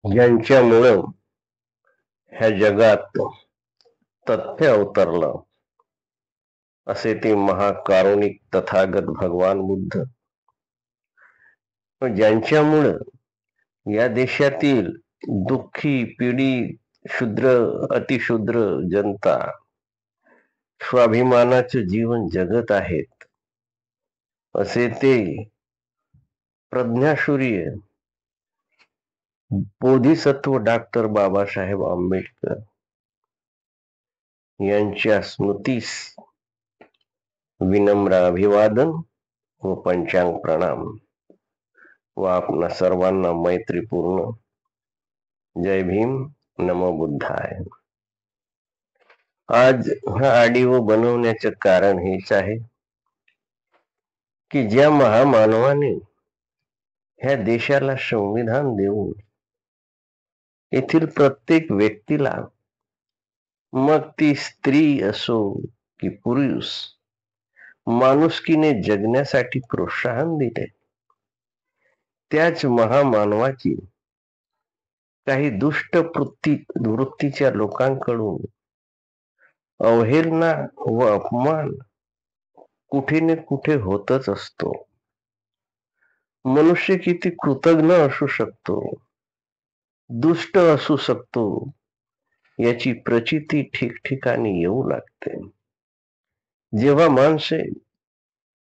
ज्यांच्यामुळं ह्या जगात तथ्य अवतरलं असे ते महाकारुणिक तथागत भगवान बुद्ध. ज्यांच्यामुळं या देशातील दुःखी पीडित शूद्र अतिशूद्र जनता स्वाभिमानाचे जीवन जगत आहेत असे ते प्रज्ञासूर्य बोधिसत्व डॉक्टर बाबासाहेब आंबेडकर यांच्या स्मृतीस विनम्र अभिवादन व पंचांग प्रणाम व आपणा सर्वांना मैत्रीपूर्ण जय भीम नमो बुद्धाय. आज हा ऑडिओ बनवण्याचे कारण हेच आहे की ज्या महामानवाने ह्या देशाला संविधान देऊन येथील प्रत्येक व्यक्तीला, मग ती स्त्री असो की पुरुष, माणुसकीने जगण्यासाठी प्रोत्साहन दिले, त्याच महामानवाची काही दुष्ट वृत्तीच्या लोकांकडून अवहेलना व अपमान कुठे न कुठे होतच असतो. मनुष्य किती कृतज्ञ असू शकतो, दुष्ट असू शकतो, याची प्रचिती ठिकठिकाणी येऊ लागते. जेव्हा माणसे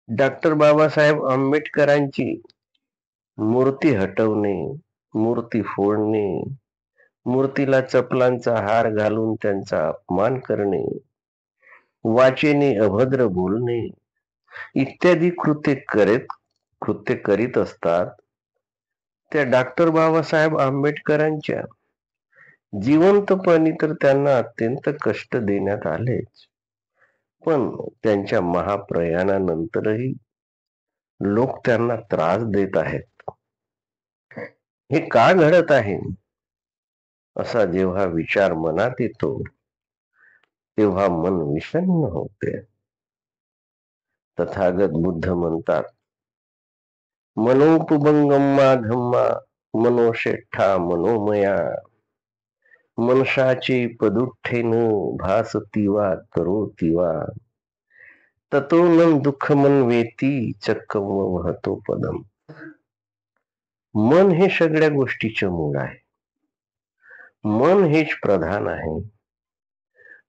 डॉक्टर बाबासाहेब आंबेडकरांची मूर्ती हटवणे, मूर्ती फोडणे, मूर्तीला चपलांचा हार घालून त्यांचा अपमान करणे, वाचेने अभद्र बोलणे इत्यादी कृत्य करीत असतात, त्या डॉक्टर बाबासाहेब आंबेडकरांच्या जिवंतपणी तर त्यांना अत्यंत कष्ट देण्यात आलेच, पण त्यांच्या महाप्रयाणानंतरही लोक त्यांना त्रास देत आहेत. हे का घडत आहे असा जेव्हा विचार मनात येतो तेव्हा मन विषण्ण होते. तथागत बुद्ध म्हणतात, मनोपभंगम्मा धम्मा मनोशेठा मनोमया, मनसाचे पदुठ्ठेन भासतीवा करोतीवा, ततो न दुःखमन्वेती चक्कम वहतो पदम. मन हे सगळ्या गोष्टीचे मूळ आहे. मन हेच प्रधान आहे.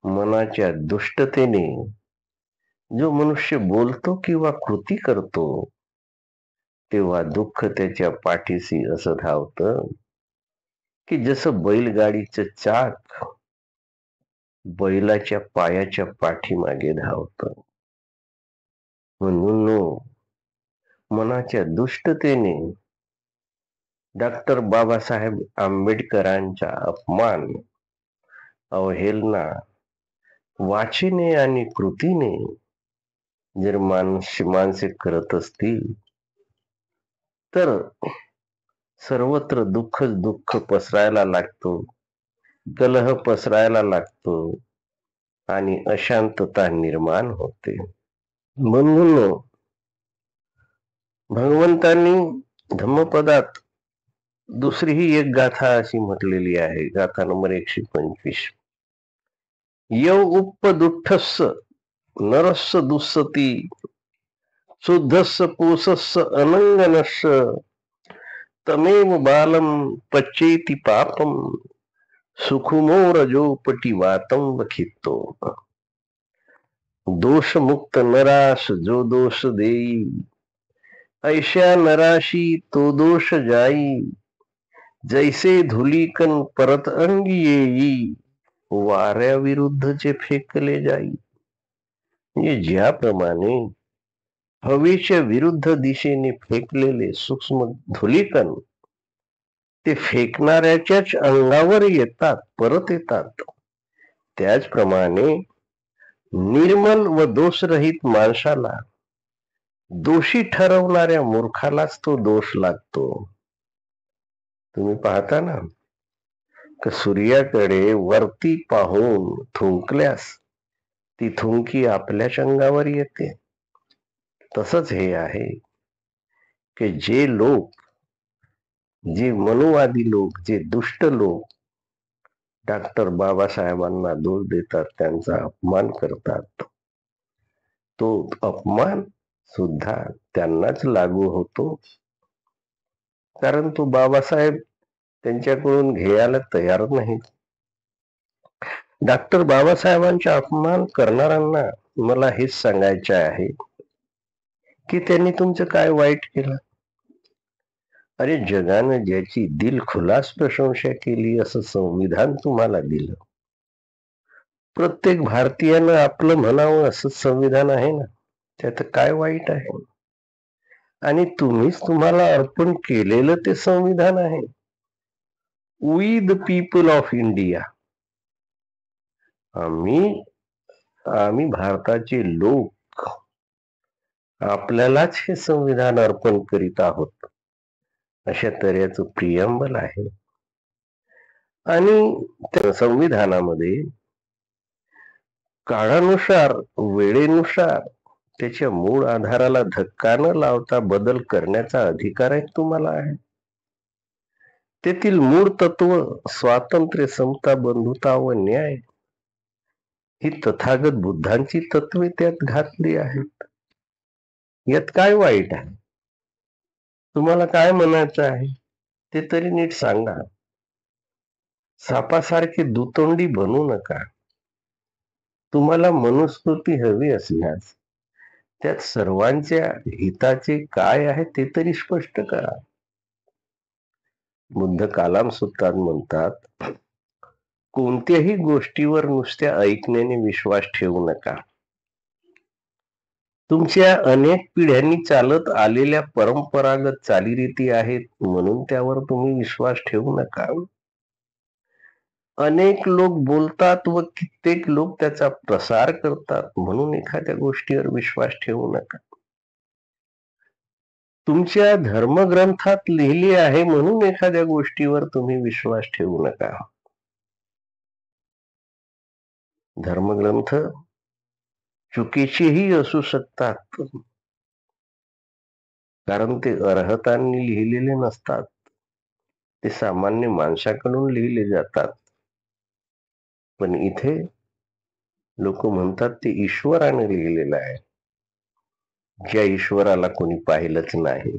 मनाच्या दुष्टतेने जो मनुष्य बोलतो किंवा कृती करतो तेव्हा दुःख त्याच्या पाठीशी असं धावतं की जसं बैलगाडीचं चाक बैलाच्या पायाच्या पाठीमागे धावतं. म्हणून मनाच्या दुष्टतेने डॉक्टर बाबासाहेब आंबेडकरांचा अपमान, अवहेलना वाचेने आणि कृतीने जर माणसे करत असतील तर सर्वत्र दुःख पसरायला लागतो, कलह पसरायला लागतो आणि अशांतता निर्माण होते. म्हणून भगवंतांनी धम्मपदात दुसरीही एक गाथा अशी म्हटलेली आहे, गाथा नंबर 125. यौ उपदुठ्ठस्य नरस्य दुस्सती शुद्धस्य पूसस्य अनंगनस्य तमेव बालम पच्चेति पापम सुखुमो रजोपटी वातम वखितो. दोष मुक्त नरास जो दोष देई, ऐशा नराशी तो दोष जाई, जैसे धुलीकन परत अंगी येई, वाऱ्या विरुद्धचे फेकले जाई. म्हणजे ज्याप्रमाणे हवेच्या विरुद्ध दिशेने फेकलेले सूक्ष्म धुलीकण ते फेकणाऱ्याच्याच अंगावर येतात, परत येतात, त्याचप्रमाणे निर्मल व दोषरहित माणसाला दोषी ठरवणाऱ्या मूर्खालाच तो दोष लागतो. तुम्ही पाहता ना की सूर्याकडे वरती पाहून थुंकल्यास ती थुंकी आपल्याच अंगावर येते. तसंच हे आहे की जे लोक जे मनुवादी लोक, जे दुष्ट लोक डॉक्टर बाबासाहेबांना दोष देतात, त्यांचा अपमान करतात, तो अपमान सुद्धा त्यांनाच लागू होतो, कारण तो बाबासाहेब त्यांच्याकडून घ्यायला तयार नाहीत. डॉक्टर बाबासाहेबांचा अपमान करणाऱ्यांना मला हेच सांगायचे आहे की त्यांनी तुमचं काय वाईट केलं. अरे, जगानं ज्याची दिलखुलास प्रशंसा केली असं संविधान तुम्हाला दिलं, प्रत्येक भारतीयानं आपलं म्हणावं असं संविधान आहे ना, त्यात काय वाईट आहे? आणि तुम्हीच तुम्हाला अर्पण केलेलं ते संविधान आहे. We the people of India, आम्ही भारताचे लोक आपल्यालाच हे संविधान अर्पण करीत आहोत, अशा तऱ्हेचं प्रियंबल आहे. आणि त्या संविधानामध्ये काळानुसार, वेळेनुसार त्याच्या मूळ आधाराला धक्का न लावता बदल करण्याचा अधिकार आहे तुम्हाला आहे. तेथील मूळ तत्व स्वातंत्र्य, समता, बंधुता व न्याय ही तथागत बुद्धांची तत्वे त्यात घातली आहेत. यात काय वाईट आहे? तुम्हाला काय म्हणायचं आहे ते तरी नीट सांगा. सापासारखे दुतोंडी बनू नका. तुम्हाला मनुस्मृती हवी असल्यास त्यात सर्वांच्या हिताचे काय आहे ते तरी स्पष्ट करा. बुद्ध कालाम सुत्तात म्हणतात, कोणत्याही गोष्टीवर नुसत्या ऐकण्याने विश्वास ठेवू नका. तुमच्या अनेक पिढ्यांनी चालत आलेल्या परंपरागत चालीरीती आहेत म्हणून त्यावर तुम्ही विश्वास ठेवू नका. अनेक लोक बोलतात व कित्येक लोक त्याचा प्रसार करतात म्हणून एखाद्या गोष्टीवर विश्वास ठेवू नका. तुमच्या धर्मग्रंथात लिहिले आहे म्हणून एखाद्या गोष्टीवर तुम्ही विश्वास ठेवू नका. धर्मग्रंथ चुकीचेही असू शकतात, कारण ते अर्हतांनी लिहिलेले नसतात, ते सामान्य माणसाकडून लिहिले जातात. पण इथे लोक म्हणतात ते ईश्वराने लिहिलेलं आहे, ज्या ईश्वराला कोणी पाहिलंच नाही.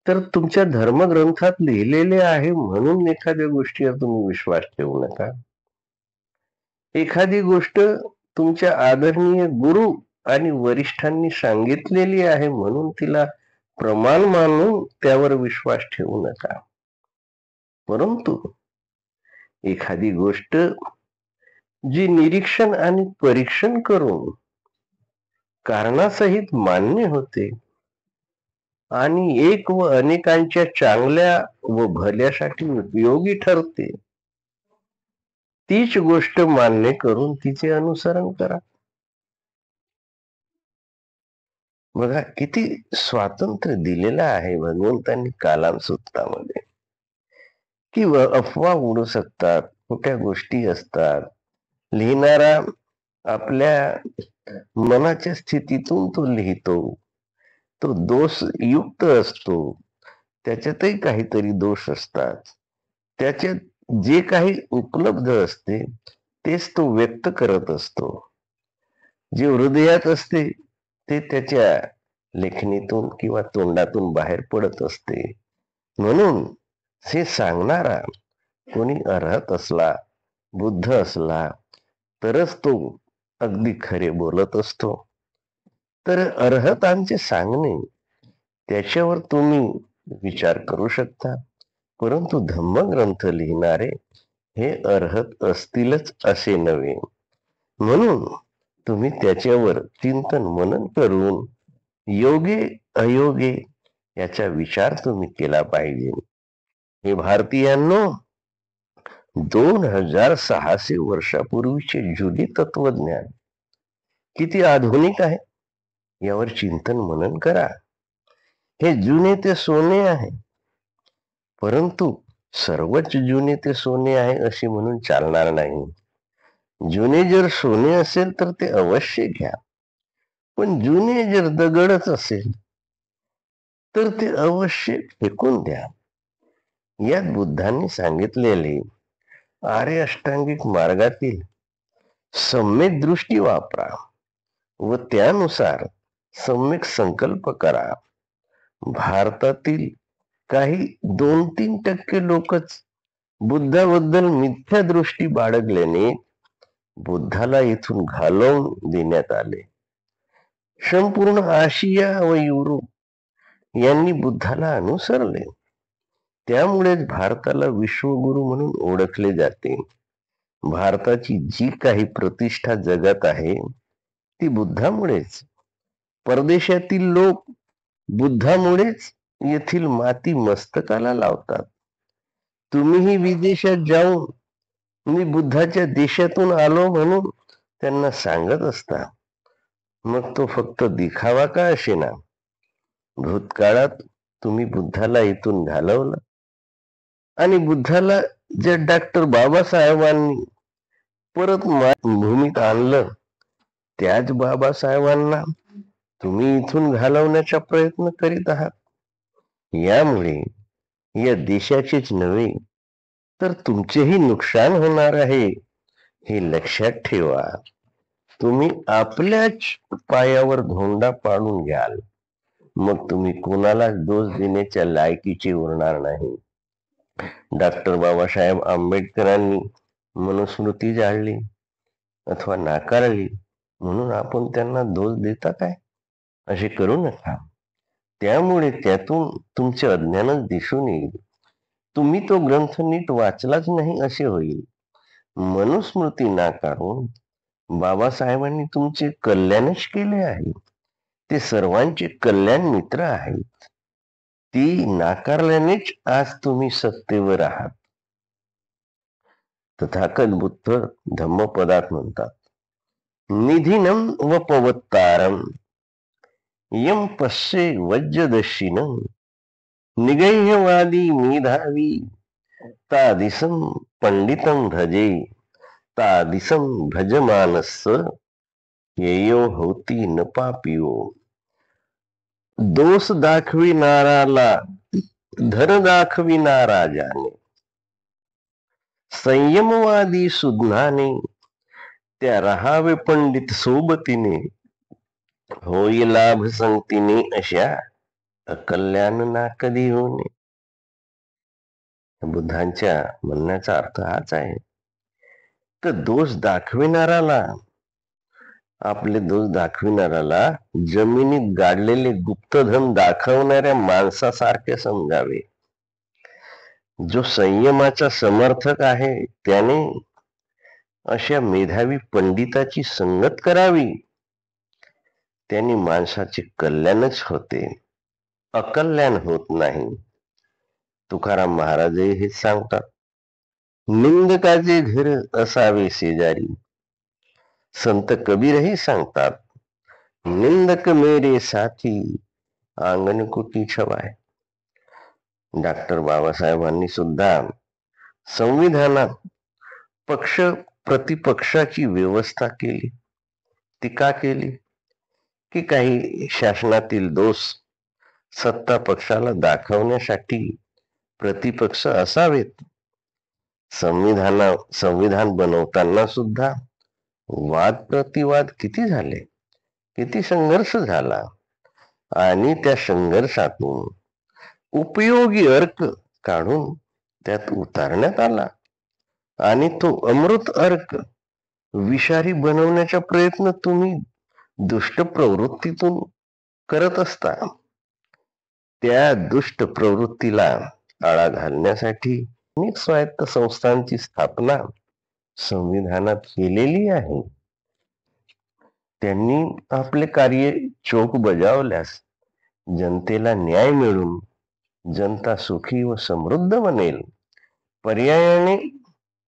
तर तुमच्या धर्मग्रंथात लिहिलेले आहे म्हणून एखाद्या गोष्टीवर तुम्ही विश्वास ठेवू नका. एखादी गोष्ट तुमच्या आदरणीय गुरु आणि वरिष्ठांनी सांगितलेली आहे म्हणून तिला प्रमाण मानून त्यावर विश्वास ठेवू नका. परंतु एखादी गोष्ट जी निरीक्षण आणि परीक्षण करून कारणासहित मान्य होते आणि एक व अनेकांच्या चांगल्या व भल्यासाठी उपयोगी ठरते, तीच गोष्ट मान्य करून तिचे अनुसरण करा. बघा किती स्वातंत्र्य दिलेलं आहे भगवंतांनी कालाम सूत्रामध्ये. की अफवा उडू शकतात, खोट्या गोष्टी असतात. लिहिणारा आपल्या मनाच्या स्थितीतून तो लिहितो, तो दोष युक्त असतो, त्याच्यातही काहीतरी दोष असतात. त्याच्यात जे काही उपलब्ध असते तेच तो व्यक्त करत असतो. जे हृदयात असते ते त्याच्या लेखणीतून किंवा तोंडातून बाहेर पडत असते. म्हणून हे सांगणारा कोणी अर्हत असला, बुद्ध असला तरच तो अगदी खरे बोलत असतो. तर अर्हतांचे सांगणे त्याच्यावर तुम्ही विचार करू शकता, परंतु धम्मग्रंथ लिहिणारे हे अर्हत असतीलच असे नव्हे. म्हणून तुम्ही त्याच्यावर चिंतन मनन करून योगे अयोगे याचा विचार तुम्ही केला पाहिजे. हे भारतीयांनो, 2600 वर्षापूर्वीचे जुनी तत्वज्ञान किती आधुनिक आहे यावर चिंतन मनन करा. हे जुने ते सोने आहे, परंतु सर्वच जुने ते सोने आहे असे म्हणून चालणार नाही. जुने जर सोने असेल तर ते अवश्य घ्या, पण जुने जर दगडच असेल तर ते अवश्य फेकून द्या. यात बुद्धांनी सांगितलेले आर्य अष्टांगिक मार्गातील सम्यक दृष्टी वापरा व त्यानुसार सम्यक संकल्प करा. भारतातील काही 2-3% लोकच बुद्धाबद्दल मिथ्या दृष्टी बाळगल्याने बुद्धाला इथून घालवून देण्यात आले. संपूर्ण आशिया व युरोप यांनी बुद्धाला अनुसरले. त्यामुळेच भारताला विश्वगुरु म्हणून ओळखले जाते. भारताची जी काही प्रतिष्ठा जगात आहे ती बुद्धामुळेच. परदेशातील लोक बुद्धामुळेच येथील माती मस्तकाला लावतात. तुम्हीही विदेशात जाऊन मी बुद्धाच्या देशातून आलो म्हणून त्यांना सांगत असता. मग तो फक्त दिखावा का असेना. भूतकाळात तुम्ही बुद्धाला इथून घालवलं आणि बुद्धाला ज्या डॉक्टर बाबासाहेबांनी परत भूमीत आणलं त्याच बाबासाहेबांना तुम्ही इथून घालवण्याचा प्रयत्न करीत आहात. यामुळे या देशाचेच नव्हे तर तुमचेही नुकसान होणार आहे हे लक्षात ठेवा. तुम्ही आपल्याच पायावर धोंडा पाडून घ्याल. मग तुम्ही कोणालाच दोष देण्याच्या लायकीचे उरणार नाही. डॉक्टर बाबासाहेब आंबेडकरांनी मनुस्मृती जाळली अथवा नाकारली म्हणून आपण त्यांना दोष देता काय? असे करू नका. त्यामुळे त्यातून तुमचे अज्ञानच दिसून येईल. तुम्ही तो ग्रंथ नीट वाचलाच नाही असे होईल. मनुस्मृती नाकारून बाबासाहेबांनी तुमचे कल्याणच केले आहे. ते सर्वांचे कल्याण मित्र आहेत. ती नाकारल्यानेच आज तुम्ही सत्तेवर आहात. तथागत बुद्ध धम्मपदात म्हणतात, निधीनं व पवत्तारं यम पश्ये वज्रदर्शिनं निगह्यवादी मेधावी तादिसं पंडितं भजे तादिसं भजमानस्य येयो होती न पापियो. दोष दाखविणाराला धन दाखविणारा जाणे, संयमवादी सुज्ञाने त्या राहावे पंडित सोबतीने, होई लाभ संगतीने अशा अकल्याण ना कधी होणे. बुद्धांच्या म्हणण्याचा अर्थ हाच आहे. तर दोष दाखविणाराला, आपले दोष दाखविणाराला जमिनीत गाडलेले गुप्तधन दाखवणाऱ्या माणसासारखे समजावे. जो संयमाचा समर्थक आहे त्याने अशा मेधावी पंडिताची संगत करावी. त्यांनी माणसाचे कल्याणच होते, अकल्याण होत नाही. तुकाराम महाराजही हेच सांगतात, निंदकाचे घर असावे शेजारी. संत कबीरही सांगतात, निंदक मेरे साथी आंगन कुटी छवाय. डॉक्टर बाबासाहेबांनी सुद्धा संविधानात पक्ष प्रतिपक्षाची व्यवस्था केली. ती का केली? की काही शासनातील दोष सत्ता पक्षाला दाखवण्यासाठी प्रतिपक्ष असावेत. संविधान बनवताना सुद्धा वाद प्रतिवाद किती झाले, किती संघर्ष झाला आणि त्या संघर्षातून उपयोगी अर्क काढून त्यात उतारण्यात आला आणि तो अमृत अर्क विषारी बनवण्याचा प्रयत्न तुम्ही दुष्ट प्रवृत्तीतून करत असता. त्या दुष्ट प्रवृत्तीला आळा घालण्यासाठी अनेक स्वायत्त संस्थांची स्थापना संविधानात केलेली आहे. त्यांनी आपले कार्य चोख बजावल्यास जनतेला न्याय मिळून जनता सुखी व समृद्ध बनेल. पर्यायाने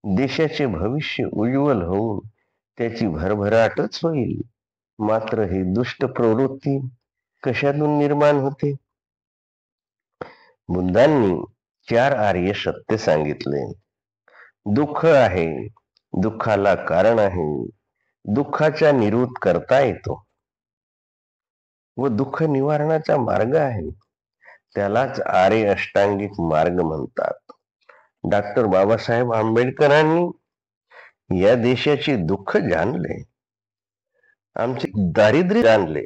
देशाचे भविष्य उज्ज्वल होऊन त्याची भरभराटच होईल. मात्र ही दुष्ट प्रवृत्ती कशातून निर्माण होते? बुद्धांनी 4 आर्य सत्य सांगितले. दुःख आहे, दुःखाला कारण आहे, दुःखाचा निरोध करता येतो व दुःख निवारणाचा मार्ग आहे. त्यालाच आर्य अष्टांगिक मार्ग म्हणतात. डॉक्टर बाबासाहेब आंबेडकरांनी या देशाचे दुःख जाणले, आमचे दारिद्र्य जाणले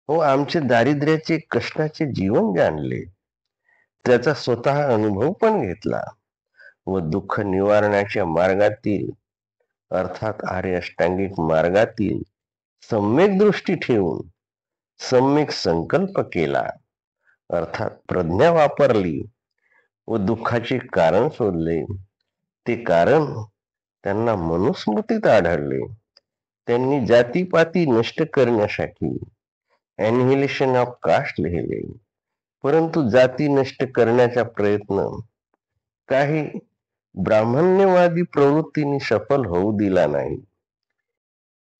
व आमचे दारिद्र्याचे कष्टाचे जीवन जाणले. त्याचा स्वतः अनुभव पण घेतला व दुःख निवारणाच्या मार्गातील अर्थात आर्य अष्टांगिक मार्गातील सम्यक दृष्टी ठेवून सम्यक संकल्प केला, अर्थात प्रज्ञा वापरली व दुःखाचे कारण शोधले. ते कारण त्यांना मनुस्मृतीत आढळले. त्यांनी जातीपाती नष्ट करण्यासाठी ॲनिहिलेशन ऑफ कास्ट लिहिले, परंतु जाती नष्ट करण्याचा प्रयत्न काही ब्राह्मण्यवादी प्रवृत्तीने सफल होऊ दिला नाही.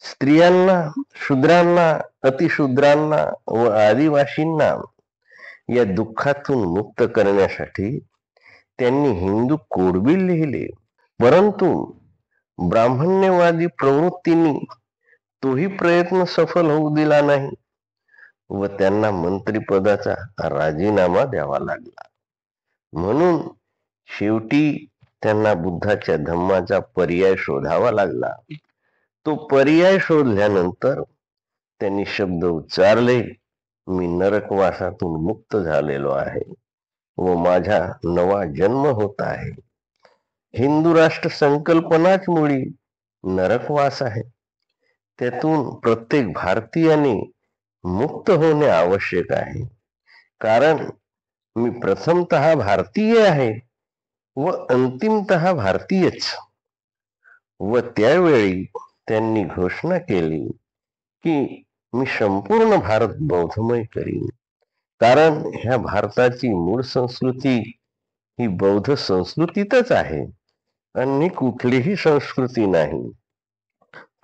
स्त्रियांना, शूद्रांना, अतिशूद्रांना व आदिवासींना या दुःखातून मुक्त करण्यासाठी त्यांनी हिंदू कोड बिल लिहिले, परंतु ब्राह्मण्यवादी प्रवृत्तीने तोही प्रयत्न सफल होऊ दिला नाही व त्यांना मंत्रिपदाचा राजीनामा द्यावा लागला. म्हणून शेवटी त्यांना बुद्धाच्या धम्माचा पर्याय शोधावा लागला. तो पर्याय शोधल्यानंतर त्यांनी शब्द उच्चारले, मी नरकवासातून मुक्त झालेलो आहे व माझा नवा जन्म होत आहे. हिंदू राष्ट्र संकल्पनाच मुळी नरकवास आहे. त्यातून प्रत्येक भारतीयाने मुक्त होणे आवश्यक आहे, कारण मी प्रथमतः भारतीय आहे व अंतिमतः भारतीयच. व त्यावेळी त्यांनी घोषणा केली की मी संपूर्ण भारत बौद्धमय करीन, कारण ह्या भारताची मूळ संस्कृती ही बौद्ध संस्कृतीतच आहे, अन्य कुठलीही संस्कृती नाही.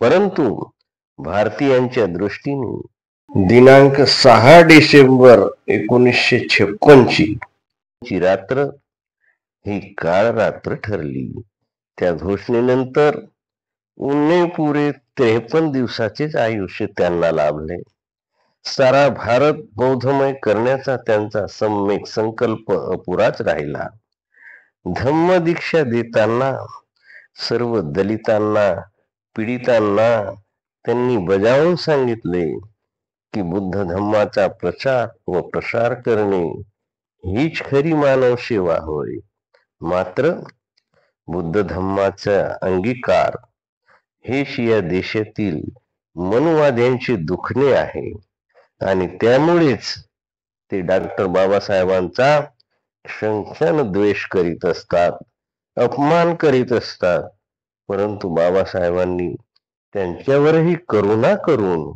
परंतु भारतीयांच्या दृष्टीने दिनांक 6 डिसेंबर 1956 ची रात्र ही काळ रात्र ठरली. त्या घोषणेनंतर उन्ने पुरे 53 दिवसाचेच आयुष्य त्यांना लाभले. सारा भारत बौद्धमय करण्याचा त्यांचा सम्यक संकल्प अपुराच राहिला. धम्म दीक्षा देताना सर्व दलितांना, पीडितांना त्यांनी बजावून सांगितले की बुद्ध धम्माचा प्रचार व प्रसार करणे हीच खरी मानव सेवा होय. मात्र बुद्ध धम्माचा अंगीकार हेच या देशातील मनवाद्यांचे दुखणे आहे आणि त्यामुळेच ते डॉक्टर बाबासाहेबांचा क्षणक्षण द्वेष करीत असतात, अपमान करीत असतात. परंतु बाबासाहेबांनी त्यांच्यावरही करुणा करून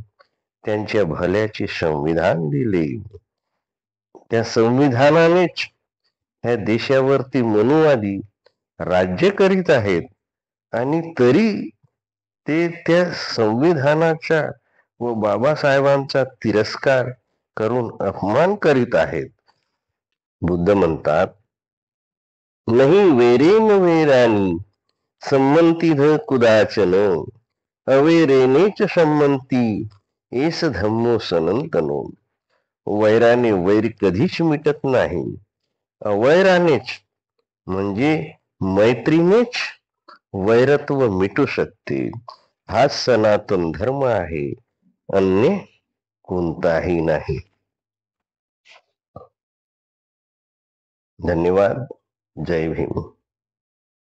त्यांच्या भल्याचे संविधान दिले. त्या संविधानानेच ह्या देशावरती मनुवादी राज्य करीत आहेत आणि तरी ते त्या संविधानाचा व बाबासाहेबांचा तिरस्कार करून अपमान करीत आहेत. बुद्ध म्हणतात, नाही वेरेन वेरानी संमंती ध कुदाचन, अवेरेनेच संमंती एस धम्मो सनंतनो. वैराने वैर कधीच मिटत नाही. अवैरानेच म्हणजे मैत्रीनेच वैरत्व मिटू शकते. हाच सनातन धर्म आहे, अन्य कोणताही नाही. धन्यवाद. जय भीम.